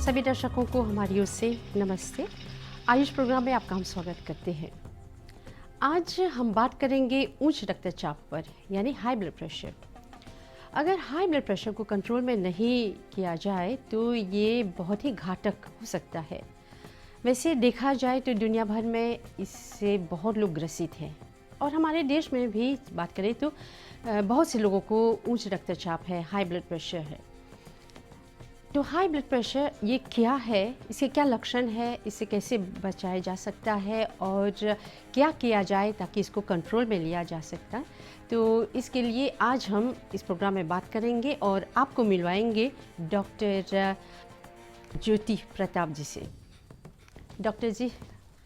सभी दर्शकों को हमारी ओर से नमस्ते। आयुष प्रोग्राम में आपका हम स्वागत करते हैं। आज हम बात करेंगे उच्च रक्तचाप पर, यानी हाई ब्लड प्रेशर। अगर हाई ब्लड प्रेशर को कंट्रोल में नहीं किया जाए तो ये बहुत ही घातक हो सकता है। वैसे देखा जाए तो दुनिया भर में इससे बहुत लोग ग्रसित हैं और हमारे देश में भी बात करें तो बहुत से लोगों को उच्च रक्तचाप है, हाई ब्लड प्रेशर है। तो हाई ब्लड प्रेशर ये क्या है, इसके क्या लक्षण है, इससे कैसे बचाया जा सकता है और क्या किया जाए ताकि इसको कंट्रोल में लिया जा सकता है, तो इसके लिए आज हम इस प्रोग्राम में बात करेंगे और आपको मिलवाएंगे डॉक्टर ज्योति प्रताप जी से। डॉक्टर जी,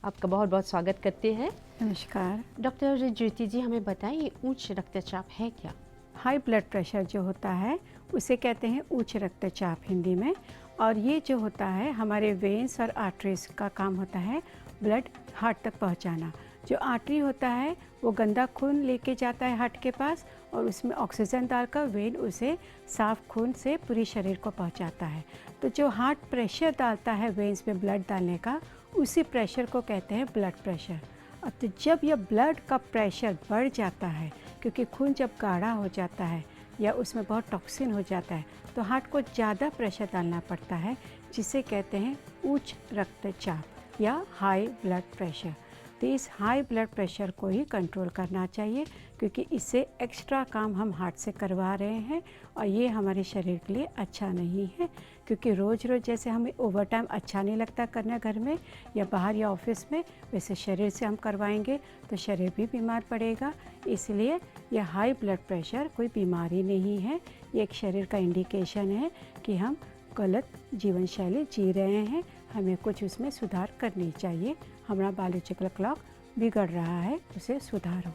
आपका बहुत बहुत स्वागत करते हैं। नमस्कार। डॉक्टर ज्योति जी, हमें बताइए उच्च रक्तचाप है क्या? हाई ब्लड प्रेशर जो होता है उसे कहते हैं उच्च रक्तचाप हिंदी में। और ये जो होता है हमारे वेन्स और आर्टरीज का काम होता है ब्लड हार्ट तक पहुंचाना। जो आर्टरी होता है वो गंदा खून लेके जाता है हार्ट के पास और उसमें ऑक्सीजन डालकर वेन उसे साफ खून से पूरी शरीर को पहुंचाता है। तो जो हार्ट प्रेशर डालता है वेन्स में ब्लड डालने का, उसी प्रेशर को कहते हैं ब्लड प्रेशर। अब तो जब यह ब्लड का प्रेशर बढ़ जाता है, क्योंकि खून जब गाढ़ा हो जाता है या उसमें बहुत टॉक्सिन हो जाता है, तो हार्ट को ज़्यादा प्रेशर डालना पड़ता है, जिसे कहते हैं उच्च रक्तचाप या हाई ब्लड प्रेशर। तो इस हाई ब्लड प्रेशर को ही कंट्रोल करना चाहिए, क्योंकि इससे एक्स्ट्रा काम हम हार्ट से करवा रहे हैं और ये हमारे शरीर के लिए अच्छा नहीं है। क्योंकि रोज़ रोज़ जैसे हमें ओवर टाइम अच्छा नहीं लगता करना घर में या बाहर या ऑफिस में, वैसे शरीर से हम करवाएंगे तो शरीर भी बीमार पड़ेगा। इसलिए यह हाई ब्लड प्रेशर कोई बीमारी नहीं है, ये एक शरीर का इंडिकेशन है कि हम गलत जीवन शैली जी रहे हैं, हमें कुछ उसमें सुधार करनी चाहिए। हमारा बायोलॉजिकल क्लॉक बिगड़ रहा है, उसे सुधारो।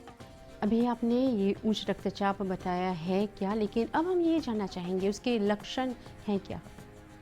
अभी आपने ये उच्च रक्तचाप बताया है क्या, लेकिन अब हम ये जानना चाहेंगे उसके लक्षण हैं क्या?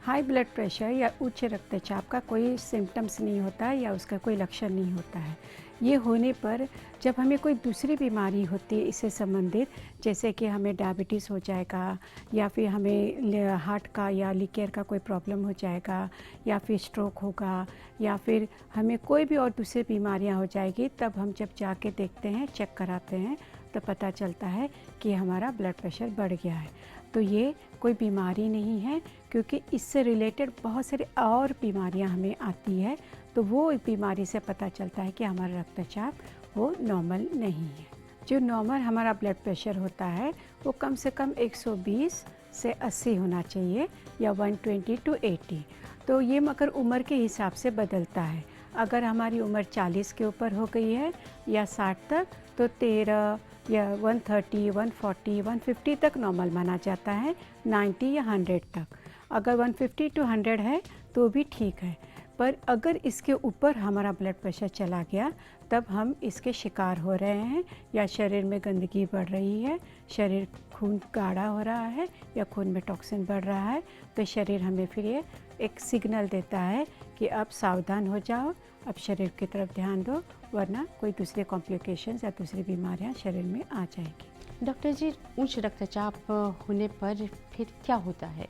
हाई ब्लड प्रेशर या उच्च रक्तचाप का कोई सिम्टम्स नहीं होता है या उसका कोई लक्षण नहीं होता है। ये होने पर जब हमें कोई दूसरी बीमारी होती है इससे संबंधित, जैसे कि हमें डायबिटीज़ हो जाएगा या फिर हमें हार्ट का या लीवर का कोई प्रॉब्लम हो जाएगा या फिर स्ट्रोक होगा या फिर हमें कोई भी और दूसरी बीमारियां हो जाएगी, तब हम जब जाके देखते हैं, चेक कराते हैं, तो पता चलता है कि हमारा ब्लड प्रेशर बढ़ गया है। तो ये कोई बीमारी नहीं है, क्योंकि इससे रिलेटेड बहुत सारी और बीमारियां हमें आती है, तो वो बीमारी से पता चलता है कि हमारा रक्तचाप वो नॉर्मल नहीं है। जो नॉर्मल हमारा ब्लड प्रेशर होता है वो कम से कम 120 से 80 होना चाहिए या 120 to 80। तो ये मगर उम्र के हिसाब से बदलता है। अगर हमारी उम्र 40 के ऊपर हो गई है या 60 तक, तो 13 या 130, 140, 150 तक नॉर्मल माना जाता है, 90 या 100 तक। अगर 150 to 100 है तो भी ठीक है, पर अगर इसके ऊपर हमारा ब्लड प्रेशर चला गया तब हम इसके शिकार हो रहे हैं, या शरीर में गंदगी बढ़ रही है, शरीर खून गाढ़ा हो रहा है या खून में टॉक्सिन बढ़ रहा है, तो शरीर हमें फिर ये एक सिग्नल देता है कि अब सावधान हो जाओ, अब शरीर की तरफ ध्यान दो, वरना कोई दूसरे कॉम्प्लिकेशंस या दूसरी बीमारियां शरीर में आ जाएगी। डॉक्टर जी, उच्च रक्तचाप होने पर फिर क्या होता है?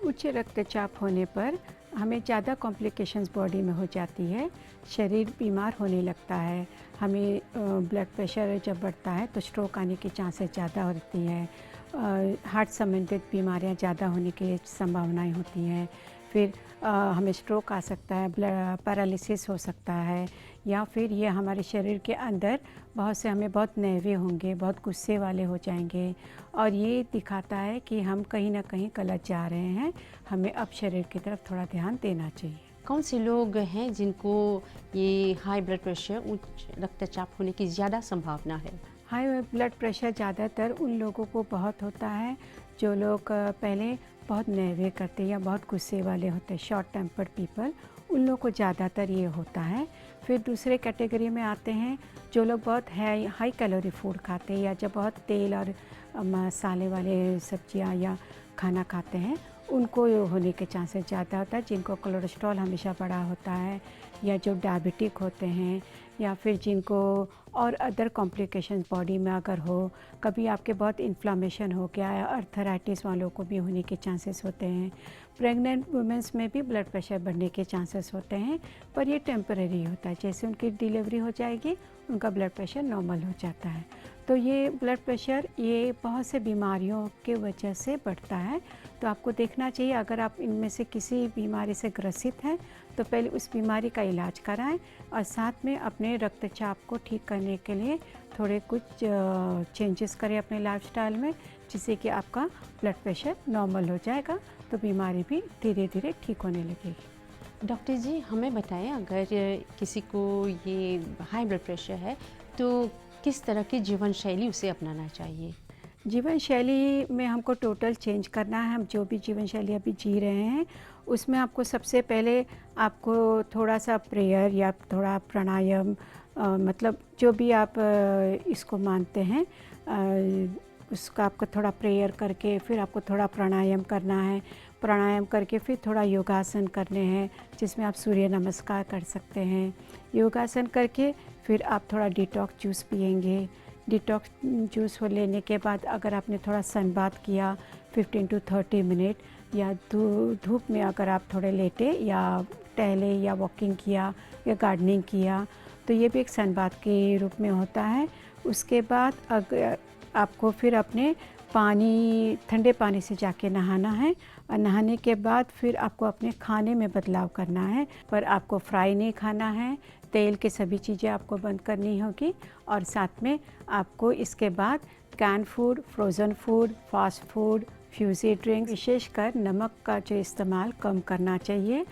उच्च रक्तचाप होने पर हमें ज़्यादा कॉम्प्लिकेशंस बॉडी में हो जाती है, शरीर बीमार होने लगता है। हमें ब्लड प्रेशर जब बढ़ता है तो स्ट्रोक आने की चांसेस ज़्यादा होती है, हार्ट संबंधित बीमारियां ज़्यादा होने की संभावनाएं होती हैं। फिर हमें स्ट्रोक आ सकता है, ब्लड पैरालिसिस हो सकता है, या फिर ये हमारे शरीर के अंदर बहुत से हमें बहुत नर्वे होंगे, बहुत गुस्से वाले हो जाएंगे, और ये दिखाता है कि हम कहीं ना कहीं गलत जा रहे हैं। हमें अब शरीर की तरफ थोड़ा ध्यान देना चाहिए। कौन से लोग हैं जिनको ये हाई ब्लड प्रेशर, उच्च रक्तचाप होने की ज़्यादा संभावना है? हाई ब्लड प्रेशर ज़्यादातर उन लोगों को बहुत होता है जो लोग पहले बहुत नर्वे करते या बहुत गुस्से वाले होते हैं, शॉर्ट टेम्पर्ड पीपल, उन लोगों को ज़्यादातर ये होता है। फिर दूसरे कैटेगरी में आते हैं जो लोग बहुत हाई कैलोरी फूड खाते हैं या जब बहुत तेल और मसाले वाले सब्जियां या खाना खाते हैं, उनको होने के चांसेस ज़्यादा होता है। जिनको कोलेस्ट्रॉल हमेशा बढ़ा होता है, या जो डायबिटिक होते हैं, या फिर जिनको और अदर कॉम्प्लिकेशंस बॉडी में अगर हो, कभी आपके बहुत इन्फ्लामेशन हो गया है, अर्थराइटिस वालों को भी होने के चांसेस होते हैं। प्रेग्नेंट वुमेंस में भी ब्लड प्रेशर बढ़ने के चांसेस होते हैं, पर ये टेम्परेरी होता है। जैसे उनकी डिलीवरी हो जाएगी उनका ब्लड प्रेशर नॉर्मल हो जाता है। तो ये ब्लड प्रेशर ये बहुत से बीमारियों के वजह से बढ़ता है। तो आपको देखना चाहिए, अगर आप इनमें से किसी बीमारी से ग्रसित हैं तो पहले उस बीमारी का इलाज कराएं और साथ में अपने रक्तचाप को ठीक करने के लिए थोड़े कुछ चेंजेस करें अपने लाइफस्टाइल में, जिससे कि आपका ब्लड प्रेशर नॉर्मल हो जाएगा, तो बीमारी भी धीरे धीरे ठीक होने लगेगी। डॉक्टर जी हमें बताएं, अगर किसी को ये हाई ब्लड प्रेशर है तो किस तरह की जीवन शैली उसे अपनाना चाहिए? जीवन शैली में हमको टोटल चेंज करना है। हम जो भी जीवन शैली अभी जी रहे हैं उसमें आपको सबसे पहले आपको थोड़ा सा प्रेयर या थोड़ा प्राणायाम, मतलब जो भी आप इसको मानते हैं उसका आपको थोड़ा प्रेयर करके फिर आपको थोड़ा प्राणायाम करना है। प्राणायाम करके फिर थोड़ा योगासन करने हैं, जिसमें आप सूर्य नमस्कार कर सकते हैं। योगासन करके फिर आप थोड़ा डिटॉक्स जूस पिएंगे। डिटॉक्स जूस लेने के बाद अगर आपने थोड़ा सन बाथ किया 15 to 30 मिनट, या धूप में अगर आप थोड़े लेटे या टहले या वॉकिंग किया या गार्डनिंग किया, तो ये भी एक सन बाथ के रूप में होता है। उसके बाद अगर आपको फिर अपने ठंडे पानी से जाके नहाना है, और नहाने के बाद फिर आपको अपने खाने में बदलाव करना है। पर आपको फ्राई नहीं खाना है, तेल के सभी चीज़ें आपको बंद करनी होगी। और साथ में आपको इसके बाद can food, frozen food, fast food, fizzy drinks, विशेषकर नमक का जो इस्तेमाल कम करना चाहिए।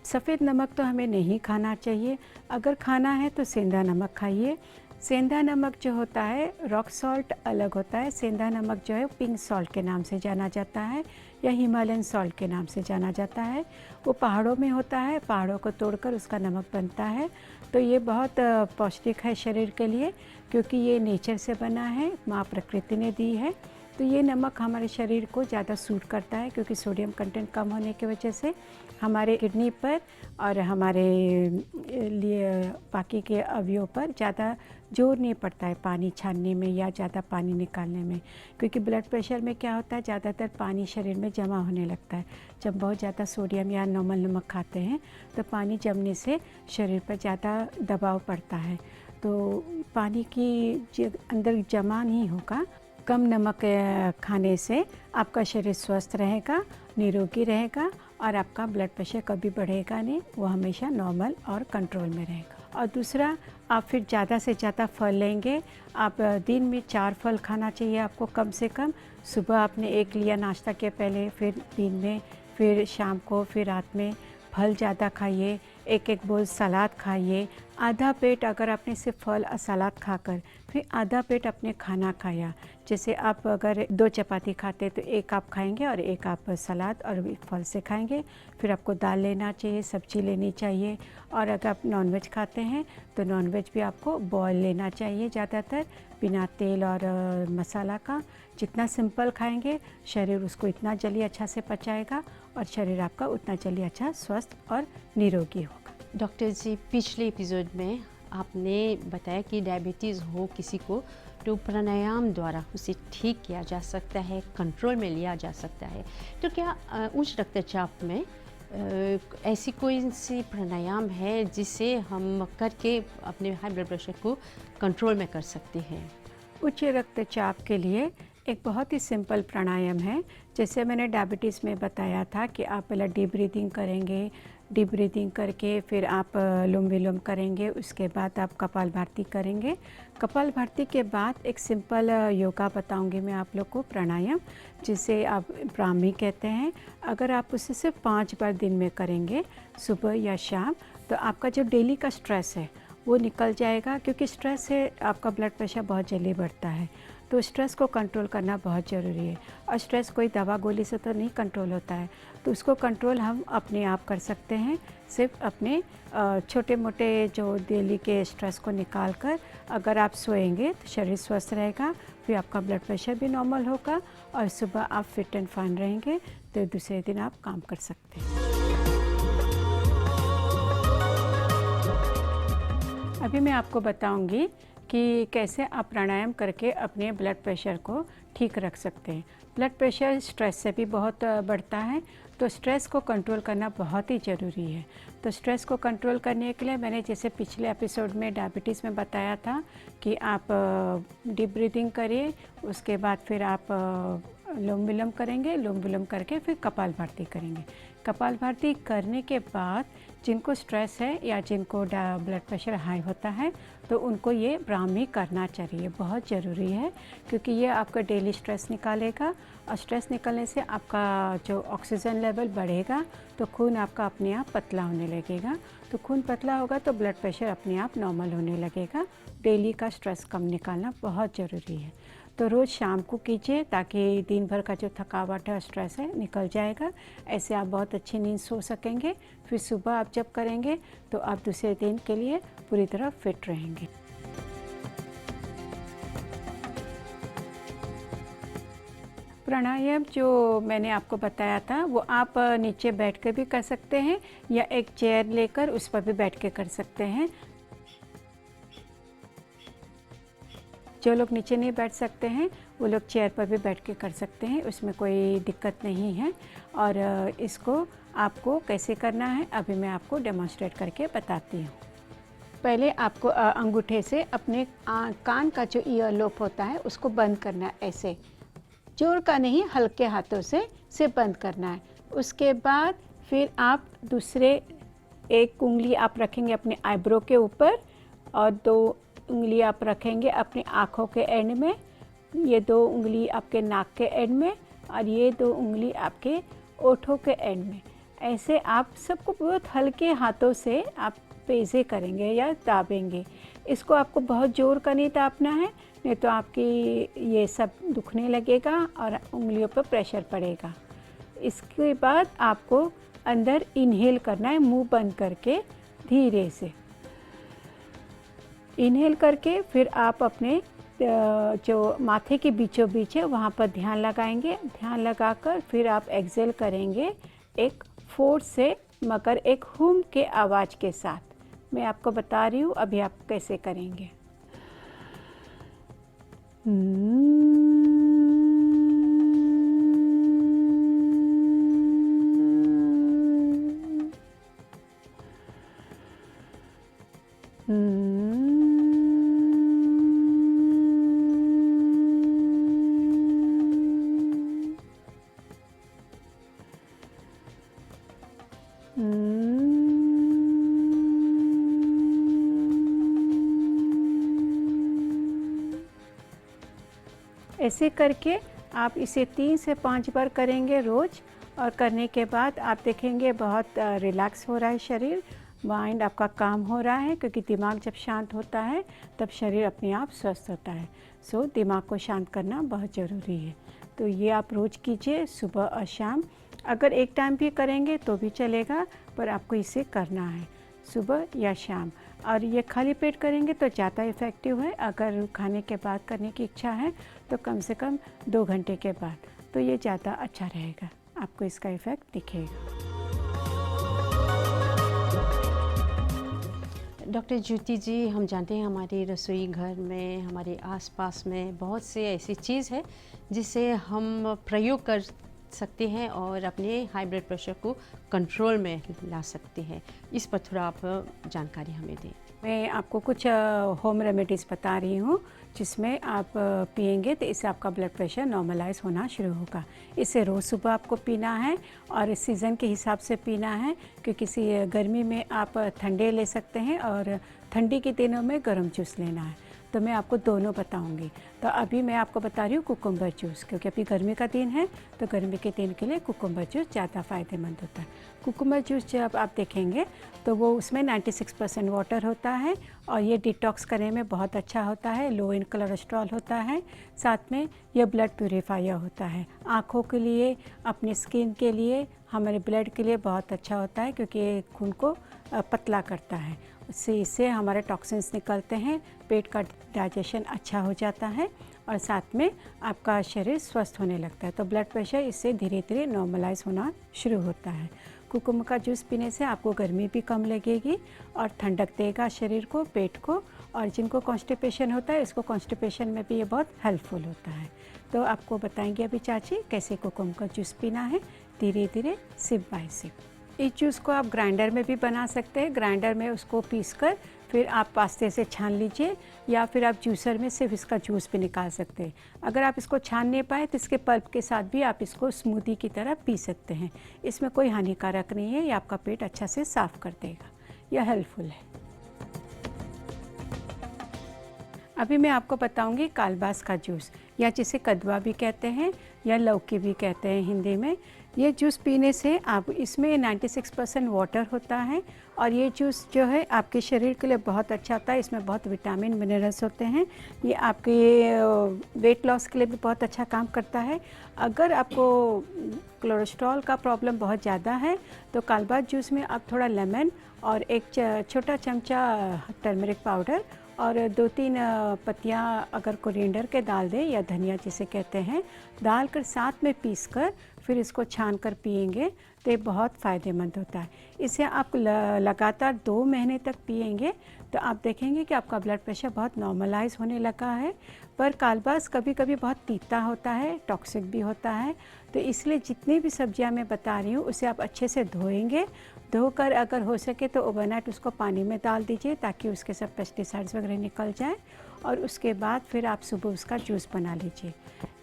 सफ़ेद नमक तो हमें नहीं खाना चाहिए। अगर खाना है तो सेंधा नमक खाइए। सेंधा नमक जो होता है, रॉक सॉल्ट अलग होता है। सेंधा नमक जो है पिंक सॉल्ट के नाम से जाना जाता है या हिमालयन सॉल्ट के नाम से जाना जाता है। वो पहाड़ों में होता है, पहाड़ों को तोड़कर उसका नमक बनता है। तो ये बहुत पौष्टिक है शरीर के लिए, क्योंकि ये नेचर से बना है, माँ प्रकृति ने दी है। तो ये नमक हमारे शरीर को ज़्यादा सूट करता है, क्योंकि सोडियम कंटेंट कम होने की वजह से हमारे किडनी पर और हमारे लिए बाकी के अवयवों पर ज़्यादा जोर नहीं पड़ता है पानी छानने में या ज़्यादा पानी निकालने में। क्योंकि ब्लड प्रेशर में क्या होता है, ज़्यादातर पानी शरीर में जमा होने लगता है। जब बहुत ज़्यादा सोडियम या नॉर्मल नमक खाते हैं तो पानी जमने से शरीर पर ज़्यादा दबाव पड़ता है, तो पानी की अंदर जमा नहीं होगा। कम नमक खाने से आपका शरीर स्वस्थ रहेगा, निरोगी रहेगा, और आपका ब्लड प्रेशर कभी बढ़ेगा नहीं, वो हमेशा नॉर्मल और कंट्रोल में रहेगा। और दूसरा, आप फिर ज़्यादा से ज़्यादा फल लेंगे। आप दिन में 4 फल खाना चाहिए आपको कम से कम। सुबह आपने 1 लिया नाश्ता के पहले, फिर दिन में, फिर शाम को, फिर रात में। फल ज़्यादा खाइए, 1-1 बोल सलाद खाइए। आधा पेट अगर आपने सिर्फ फल और सलाद खाकर फिर आधा पेट आपने खाना खाया, जैसे आप अगर 2 चपाती खाते तो 1 आप खाएंगे और 1 आप सलाद और फल से खाएंगे। फिर आपको दाल लेना चाहिए, सब्जी लेनी चाहिए। और अगर आप नॉनवेज खाते हैं तो नॉनवेज भी आपको बॉयल लेना चाहिए, ज़्यादातर बिना तेल और मसाला का। जितना सिंपल खाएंगे शरीर उसको इतना जल्दी अच्छा से पचाएगा और शरीर आपका उतना जल्दी अच्छा स्वस्थ और निरोगी होगा। डॉक्टर जी, पिछले एपिसोड में आपने बताया कि डायबिटीज़ हो किसी को तो प्राणायाम द्वारा उसे ठीक किया जा सकता है, कंट्रोल में लिया जा सकता है। तो क्या उच्च रक्तचाप में ऐसी कोई सी प्राणायाम है जिसे हम करके अपने हाई ब्लड प्रेशर को कंट्रोल में कर सकते हैं? उच्च रक्तचाप के लिए एक बहुत ही सिंपल प्राणायाम है। जैसे मैंने डायबिटीज़ में बताया था कि आप पहले डीप ब्रीदिंग करेंगे, डीप ब्रीदिंग करके फिर आप अनुलोम विलोम करेंगे, उसके बाद आप कपालभाति करेंगे। कपालभाति के बाद एक सिंपल योगा बताऊंगी मैं आप लोग को, प्राणायाम, जिसे आप ब्राह्मी कहते हैं। अगर आप उसे सिर्फ 5 बार दिन में करेंगे, सुबह या शाम, तो आपका जो डेली का स्ट्रेस है वो निकल जाएगा। क्योंकि स्ट्रेस से आपका ब्लड प्रेशर बहुत जल्दी बढ़ता है, तो स्ट्रेस को कंट्रोल करना बहुत ज़रूरी है। और स्ट्रेस कोई दवा गोली से तो नहीं कंट्रोल होता है, तो उसको कंट्रोल हम अपने आप कर सकते हैं। सिर्फ अपने छोटे मोटे जो डेली के स्ट्रेस को निकाल कर अगर आप सोएंगे तो शरीर स्वस्थ रहेगा, फिर आपका ब्लड प्रेशर भी नॉर्मल होगा और सुबह आप फिट एंड फाइन रहेंगे, तो दूसरे दिन आप काम कर सकते हैं। अभी मैं आपको बताऊंगी कि कैसे आप प्राणायाम करके अपने ब्लड प्रेशर को ठीक रख सकते हैं। ब्लड प्रेशर स्ट्रेस से भी बहुत बढ़ता है, तो स्ट्रेस को कंट्रोल करना बहुत ही ज़रूरी है। तो स्ट्रेस को कंट्रोल करने के लिए मैंने जैसे पिछले एपिसोड में डायबिटीज़ में बताया था कि आप डीप ब्रीदिंग करिए, उसके बाद फिर आप अनुलोम विलोम करेंगे, अनुलोम विलोम करके फिर कपालभाति करेंगे। कपालभाति करने के बाद जिनको स्ट्रेस है या जिनको ब्लड प्रेशर हाई होता है तो उनको ये ब्राह्मी करना चाहिए, बहुत ज़रूरी है, क्योंकि ये आपका डेली स्ट्रेस निकालेगा और स्ट्रेस निकलने से आपका जो ऑक्सीजन लेवल बढ़ेगा तो खून आपका अपने आप पतला होने लगेगा। तो खून पतला होगा तो ब्लड प्रेशर अपने आप नॉर्मल होने लगेगा। डेली का स्ट्रेस कम निकालना बहुत ज़रूरी है। तो रोज़ शाम को कीजिए ताकि दिन भर का जो थकावट है, स्ट्रेस है, निकल जाएगा। ऐसे आप बहुत अच्छी नींद सो सकेंगे। फिर सुबह आप जब करेंगे तो आप दूसरे दिन के लिए पूरी तरह फिट रहेंगे। प्राणायाम जो मैंने आपको बताया था वो आप नीचे बैठ कर भी कर सकते हैं या एक चेयर लेकर उस पर भी बैठ के कर सकते हैं। जो लोग नीचे नहीं बैठ सकते हैं वो लोग चेयर पर भी बैठ के कर सकते हैं, उसमें कोई दिक्कत नहीं है। और इसको आपको कैसे करना है अभी मैं आपको डेमोन्स्ट्रेट करके बताती हूँ। पहले आपको अंगूठे से अपने कान का जो ईयर लोब होता है उसको बंद करना है, ऐसे जोर का नहीं, हल्के हाथों से बंद करना है। उसके बाद फिर आप दूसरे एक उंगली आप रखेंगे अपने आईब्रो के ऊपर और 2 उंगली आप रखेंगे अपनी आँखों के एंड में, ये 2 उंगली आपके नाक के एंड में और ये 2 उंगली आपके ओठों के एंड में। ऐसे आप सबको बहुत हल्के हाथों से आप पेज़े करेंगे या दाबेंगे। इसको आपको बहुत ज़ोर का नहीं दाबना है, नहीं तो आपकी ये सब दुखने लगेगा और उंगलियों पर प्रेशर पड़ेगा। इसके बाद आपको अंदर इनहेल करना है, मुंह बंद करके धीरे से इनहेल करके फिर आप अपने जो माथे के बीचों बीच है वहाँ पर ध्यान लगाएंगे। ध्यान लगाकर फिर आप एक्सेल करेंगे एक फोर्स से, मगर एक हुम के आवाज़ के साथ। मैं आपको बता रही हूँ अभी आप कैसे करेंगे। ऐसे करके आप इसे 3 से 5 बार करेंगे रोज़, और करने के बाद आप देखेंगे बहुत रिलैक्स हो रहा है शरीर, माइंड आपका काम हो रहा है, क्योंकि दिमाग जब शांत होता है तब शरीर अपने आप स्वस्थ होता है। सो दिमाग को शांत करना बहुत ज़रूरी है। तो ये आप रोज़ कीजिए, सुबह और शाम। अगर एक टाइम भी करेंगे तो भी चलेगा, पर आपको इसे करना है सुबह या शाम। और ये खाली पेट करेंगे तो ज़्यादा इफ़ेक्टिव है। अगर खाने के बाद करने की इच्छा है तो कम से कम 2 घंटे के बाद, तो ये ज़्यादा अच्छा रहेगा, आपको इसका इफ़ेक्ट दिखेगा। डॉक्टर ज्योति जी, हम जानते हैं हमारे रसोई घर में, हमारे आसपास में बहुत से ऐसी चीज़ है जिसे हम प्रयोग कर सकते हैं और अपने हाई ब्लड प्रेशर को कंट्रोल में ला सकते हैं। इस पर थोड़ा आप जानकारी हमें दें। मैं आपको कुछ होम रेमेडीज़ बता रही हूँ जिसमें आप पिएंगे तो इससे आपका ब्लड प्रेशर नॉर्मलाइज होना शुरू होगा। इसे रोज़ सुबह आपको पीना है और इस सीज़न के हिसाब से पीना है, क्योंकि गर्मी में आप ठंडे ले सकते हैं और ठंडी के दिनों में गर्म जूस लेना है। तो मैं आपको दोनों बताऊंगी। तो अभी मैं आपको बता रही हूँ कुकुम्बर जूस, क्योंकि अभी गर्मी का दिन है तो गर्मी के दिन के लिए कुकुम्बर जूस ज़्यादा फ़ायदेमंद होता है। कुकुम्बर जूस जब आप देखेंगे तो वो उसमें 96% वाटर होता है और ये डिटॉक्स करने में बहुत अच्छा होता है, लो इन कोलेस्ट्रॉल होता है, साथ में ये ब्लड प्यूरीफायर होता है। आँखों के लिए, अपनी स्किन के लिए, हमारे ब्लड के लिए बहुत अच्छा होता है, क्योंकि ये खून को पतला करता है। इससे हमारे टॉक्सिन्स निकलते हैं, पेट का डाइजेशन अच्छा हो जाता है और साथ में आपका शरीर स्वस्थ होने लगता है। तो ब्लड प्रेशर इससे धीरे धीरे नॉर्मलाइज होना शुरू होता है। कुकुम्बर का जूस पीने से आपको गर्मी भी कम लगेगी और ठंडक देगा शरीर को, पेट को। और जिनको कॉन्स्टिपेशन होता है, इसको कॉन्स्टिपेशन में भी ये बहुत हेल्पफुल होता है। तो आपको बताएंगे अभी चाची कैसे कुकुम्बर का जूस पीना है, धीरे धीरे, सिप बाय सिप। इस जूस को आप ग्राइंडर में भी बना सकते हैं। ग्राइंडर में उसको पीसकर फिर आप पास्ते से छान लीजिए, या फिर आप जूसर में सिर्फ इसका जूस भी निकाल सकते हैं। अगर आप इसको छान नहीं पाए तो इसके पल्प के साथ भी आप इसको स्मूदी की तरह पी सकते हैं। इसमें कोई हानिकारक नहीं है, ये आपका पेट अच्छा से साफ़ कर देगा, यह हेल्पफुल है। अभी मैं आपको बताऊंगी कालबास का जूस, या जिसे कद्वा भी कहते हैं या लौकी भी कहते हैं हिंदी में। ये जूस पीने से आप, इसमें 96% वाटर होता है और ये जूस जो है आपके शरीर के लिए बहुत अच्छा होता है। इसमें बहुत विटामिन मिनरल्स होते हैं। ये आपके वेट लॉस के लिए भी बहुत अच्छा काम करता है। अगर आपको कोलेस्ट्रॉल का प्रॉब्लम बहुत ज़्यादा है तो कालबास जूस में आप थोड़ा लेमन और एक छोटा चमचा टर्मरिक पाउडर और 2-3 पत्तियाँ अगर कोरिएंडर के डाल दें, या धनिया जिसे कहते हैं, डालकर साथ में पीसकर फिर इसको छान कर पिएंगे तो ये बहुत फ़ायदेमंद होता है। इसे आप लगातार 2 महीने तक पिएंगे तो आप देखेंगे कि आपका ब्लड प्रेशर बहुत नॉर्मलाइज होने लगा है। पर कालबास कभी कभी बहुत तीता होता है, टॉक्सिक भी होता है, तो इसलिए जितनी भी सब्जियां मैं बता रही हूँ उसे आप अच्छे से धोएंगे। धोकर अगर हो सके तो ओवरनाइट उसको पानी में डाल दीजिए ताकि उसके सब पेस्टिसाइड्स वगैरह निकल जाए, और उसके बाद फिर आप सुबह उसका जूस बना लीजिए।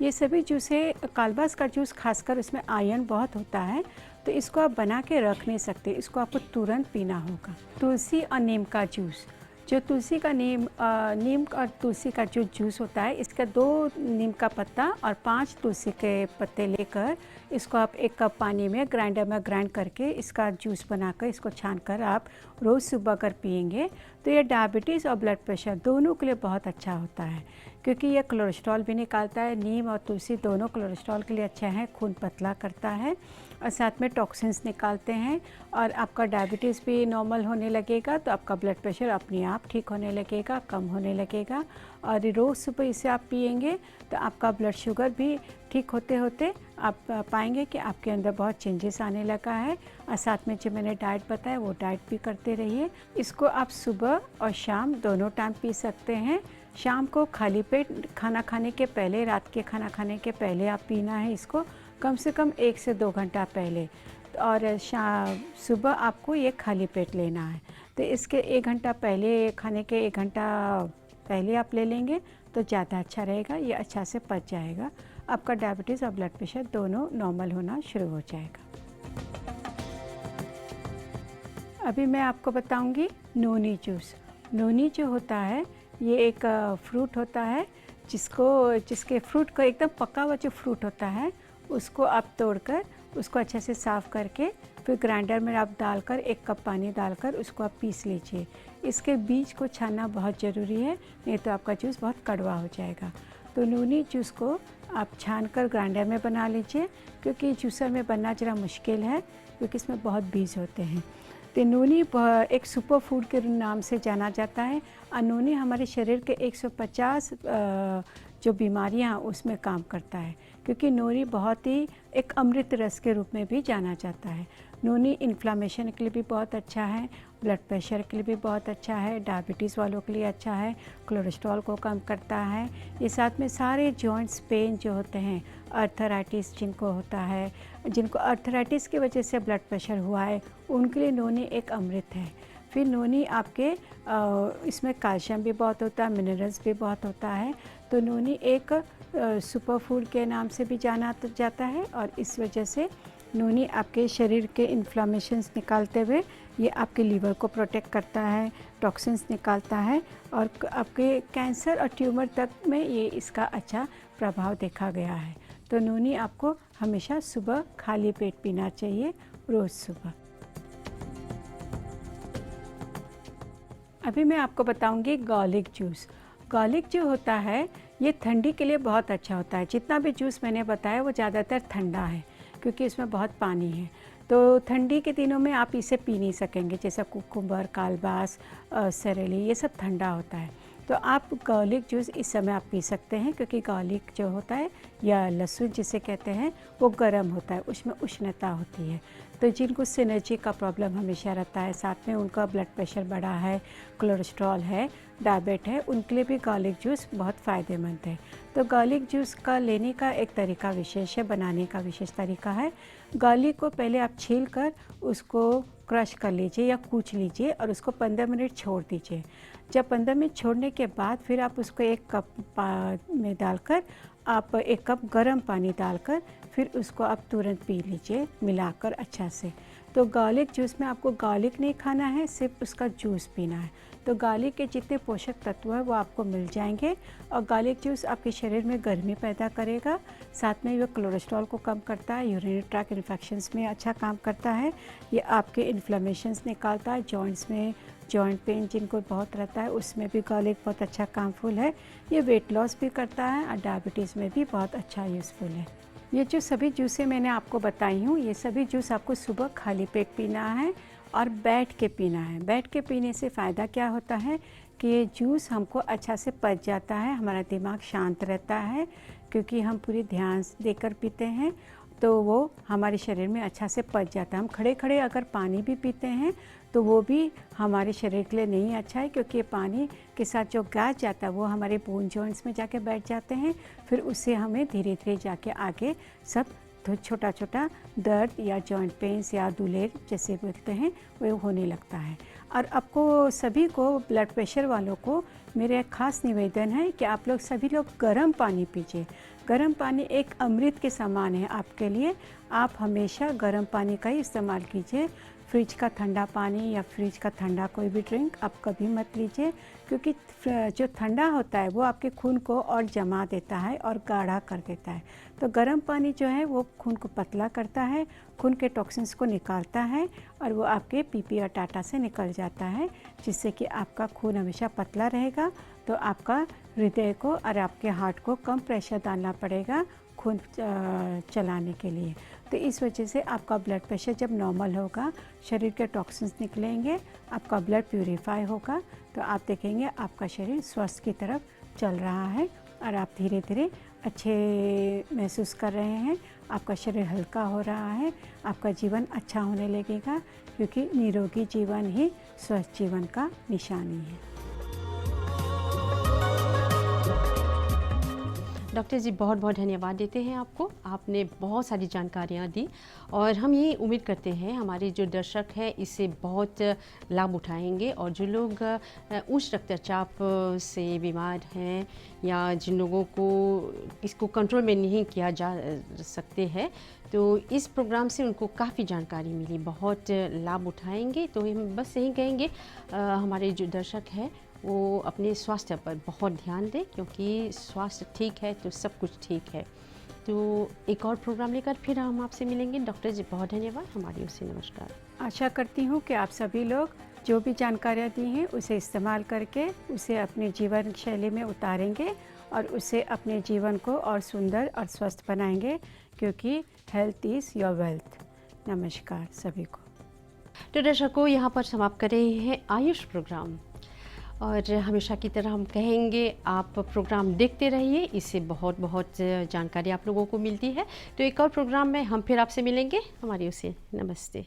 ये सभी जूसे, कालबास का जूस खासकर उसमें आयरन बहुत होता है, तो इसको आप बना के रख नहीं सकते, इसको आपको तुरंत पीना होगा। तुलसी और नीम का जूस, जो तुलसी का नीम और तुलसी का जो जूस होता है, इसका 2 नीम का पत्ता और 5 तुलसी के पत्ते लेकर इसको आप 1 कप पानी में ग्राइंडर में ग्राइंड करके इसका जूस बनाकर इसको छानकर आप रोज़ सुबह कर पिएंगे तो ये डायबिटीज़ और ब्लड प्रेशर दोनों के लिए बहुत अच्छा होता है, क्योंकि ये कोलेस्ट्रॉल भी निकालता है। नीम और तुलसी दोनों कोलेस्ट्रॉल के लिए अच्छा है, खून पतला करता है और साथ में टॉक्सिन्स निकालते हैं, और आपका डायबिटीज़ भी नॉर्मल होने लगेगा तो आपका ब्लड प्रेशर अपने आप ठीक होने लगेगा, कम होने लगेगा। और रोज़ सुबह इसे आप पिएंगे तो आपका ब्लड शुगर भी ठीक होते होते आप पाएंगे कि आपके अंदर बहुत चेंजेस आने लगा है। और साथ में जो मैंने डाइट बताया वो डाइट भी करते रहिए। इसको आप सुबह और शाम दोनों टाइम पी सकते हैं। शाम को खाली पेट खाना खाने के पहले, रात के खाना खाने के पहले आप पीना है इसको, कम से कम 1 से 2 घंटा पहले, और सुबह आपको ये खाली पेट लेना है। तो इसके 1 घंटा पहले, खाने के 1 घंटा पहले आप ले लेंगे तो ज़्यादा अच्छा रहेगा, ये अच्छा से पच जाएगा। आपका डायबिटीज़ और ब्लड प्रेशर दोनों नॉर्मल होना शुरू हो जाएगा। अभी मैं आपको बताऊंगी नोनी जूस। नोनी जो होता है ये एक फ्रूट होता है जिसके फ्रूट को, एकदम पका हुआ जो फ्रूट होता है उसको आप तोड़कर उसको अच्छे से साफ़ करके फिर ग्राइंडर में आप डालकर 1 कप पानी डालकर उसको आप पीस लीजिए। इसके बीज को छानना बहुत ज़रूरी है, नहीं तो आपका जूस बहुत कड़वा हो जाएगा। तो नूनी जूस को आप छानकर ग्राइंडर में बना लीजिए, क्योंकि जूसर में बनना ज़रा मुश्किल है क्योंकि इसमें बहुत बीज होते हैं। तो नूनी एक सुपर फूड के नाम से जाना जाता है, और नूनी हमारे शरीर के 150 जो बीमारियां उसमें काम करता है, क्योंकि नूनी बहुत ही एक अमृत रस के रूप में भी जाना जाता है। नूनी इन्फ्लामेशन के लिए भी बहुत अच्छा है, ब्लड प्रेशर के लिए भी बहुत अच्छा है, डायबिटीज़ वालों के लिए अच्छा है, कोलेस्ट्रॉल को कम करता है। ये साथ में सारे जॉइंट्स पेन जो होते हैं, अर्थराइटिस जिनको होता है, जिनको अर्थराइटिस की वजह से ब्लड प्रेशर हुआ है, उनके लिए नूनी एक अमृत है। फिर नूनी आपके इसमें कैल्शियम भी बहुत होता है, मिनरल्स भी बहुत होता है। तो नूनी एक सुपर फूड के नाम से भी जाना जाता है, और इस वजह से नूनी आपके शरीर के इन्फ्लामेशंस निकालते हुए ये आपके लीवर को प्रोटेक्ट करता है, टॉक्सिन्स निकालता है, और आपके कैंसर और ट्यूमर तक में ये इसका अच्छा प्रभाव देखा गया है। तो नूनी आपको हमेशा सुबह खाली पेट पीना चाहिए, रोज़ सुबह। अभी मैं आपको बताऊंगी गार्लिक जूस। गार्लिक जो होता है ये ठंडी के लिए बहुत अच्छा होता है। जितना भी जूस मैंने बताया वो ज़्यादातर ठंडा है, क्योंकि इसमें बहुत पानी है। तो ठंडी के दिनों में आप इसे पी नहीं सकेंगे, जैसा कुकुम्बर, कालबास, सरेली, ये सब ठंडा होता है। तो आप गार्लिक जूस इस समय आप पी सकते हैं, क्योंकि गार्लिक जो होता है या लहसुन जिसे कहते हैं वो गर्म होता है, उसमें उष्णता होती है। तो जिनको सिनर्जी का प्रॉब्लम हमेशा रहता है, साथ में उनका ब्लड प्रेशर बढ़ा है, कोलेस्ट्रॉल है, डायबिट है, उनके लिए भी गार्लिक जूस बहुत फ़ायदेमंद है। तो गार्लिक जूस का लेने का एक तरीका विशेष है, बनाने का विशेष तरीका है। गार्लिक को पहले आप छील कर उसको क्रश कर लीजिए या कूच लीजिए और उसको 15 मिनट छोड़ दीजिए। जब 15 मिनट छोड़ने के बाद फिर आप उसको एक कप में डालकर, आप एक कप गर्म पानी डालकर फिर उसको आप तुरंत पी लीजिए मिलाकर अच्छा से। तो गार्लिक जूस में आपको गार्लिक नहीं खाना है, सिर्फ उसका जूस पीना है। तो गार्लिक के जितने पोषक तत्व हैं वो आपको मिल जाएंगे और गार्लिक जूस आपके शरीर में गर्मी पैदा करेगा, साथ में ये कोलेस्ट्रॉल को कम करता है, यूरिनरी ट्रैक्ट इन्फेक्शंस में अच्छा काम करता है, ये आपके इन्फ्लेमेशंस निकालता है, जॉइंट्स में जॉइंट पेन जिनको बहुत रहता है उसमें भी गार्लिक बहुत अच्छा कामफुल है, ये वेट लॉस भी करता है और डायबिटीज़ में भी बहुत अच्छा यूज़फुल है। ये जो सभी जूसें मैंने आपको बताई हूँ, ये सभी जूस आपको सुबह खाली पेट पीना है और बैठ के पीना है। बैठ के पीने से फ़ायदा क्या होता है कि ये जूस हमको अच्छा से पच जाता है, हमारा दिमाग शांत रहता है, क्योंकि हम पूरी ध्यान देकर पीते हैं तो वो हमारे शरीर में अच्छा से पच जाता है। हम खड़े खड़े अगर पानी भी पीते हैं तो वो भी हमारे शरीर के लिए नहीं अच्छा है, क्योंकि पानी के साथ जो गैस जाता है वो हमारे बोन जॉइंट्स में जाके बैठ जाते हैं, फिर उससे हमें धीरे धीरे जाके आगे सब तो छोटा छोटा दर्द या जॉइंट पेन्स या दुलेर जैसे बोलते हैं वो होने लगता है। और आपको सभी को ब्लड प्रेशर वालों को मेरा एक ख़ास निवेदन है कि आप लोग सभी लोग गर्म पानी पीजिए। गर्म पानी एक अमृत के समान है आपके लिए। आप हमेशा गर्म पानी का ही इस्तेमाल कीजिए। फ्रिज का ठंडा पानी या फ्रिज का ठंडा कोई भी ड्रिंक आप कभी मत लीजिए, क्योंकि जो ठंडा होता है वो आपके खून को और जमा देता है और गाढ़ा कर देता है। तो गर्म पानी जो है वो खून को पतला करता है, खून के टॉक्सिन्स को निकालता है और वो आपके पीपी और टाटा से निकल जाता है, जिससे कि आपका खून हमेशा पतला रहेगा। तो आपका हृदय को और आपके हार्ट को कम प्रेशर डालना पड़ेगा खून चलाने के लिए। तो इस वजह से आपका ब्लड प्रेशर जब नॉर्मल होगा, शरीर के टॉक्सिन्स निकलेंगे, आपका ब्लड प्यूरीफाई होगा, तो आप देखेंगे आपका शरीर स्वस्थ की तरफ चल रहा है और आप धीरे धीरे अच्छे महसूस कर रहे हैं। आपका शरीर हल्का हो रहा है, आपका जीवन अच्छा होने लगेगा, क्योंकि निरोगी जीवन ही स्वस्थ जीवन का निशानी है। डॉक्टर जी बहुत बहुत धन्यवाद देते हैं आपको, आपने बहुत सारी जानकारियाँ दी और हम ये उम्मीद करते हैं हमारे जो दर्शक हैं इससे बहुत लाभ उठाएंगे। और जो लोग उच्च रक्तचाप से बीमार हैं या जिन लोगों को इसको कंट्रोल में नहीं किया जा सकते हैं, तो इस प्रोग्राम से उनको काफ़ी जानकारी मिली, बहुत लाभ उठाएंगे। तो हम बस यही कहेंगे हमारे जो दर्शक हैं वो अपने स्वास्थ्य पर बहुत ध्यान दें, क्योंकि स्वास्थ्य ठीक है तो सब कुछ ठीक है। तो एक और प्रोग्राम लेकर फिर हम आपसे मिलेंगे। डॉक्टर जी बहुत धन्यवाद, हमारी ओर से नमस्कार। आशा करती हूँ कि आप सभी लोग जो भी जानकारियाँ दी हैं उसे इस्तेमाल करके उसे अपने जीवन शैली में उतारेंगे और उससे अपने जीवन को और सुंदर और स्वस्थ बनाएंगे, क्योंकि हेल्थ इज़ योर वेल्थ। नमस्कार सभी को। तो दर्शकों, यहाँ पर समाप्त कर रहे हैं आयुष प्रोग्राम और हमेशा की तरह हम कहेंगे आप प्रोग्राम देखते रहिए, इससे बहुत बहुत जानकारी आप लोगों को मिलती है। तो एक और प्रोग्राम में हम फिर आपसे मिलेंगे। हमारी ओर से नमस्ते।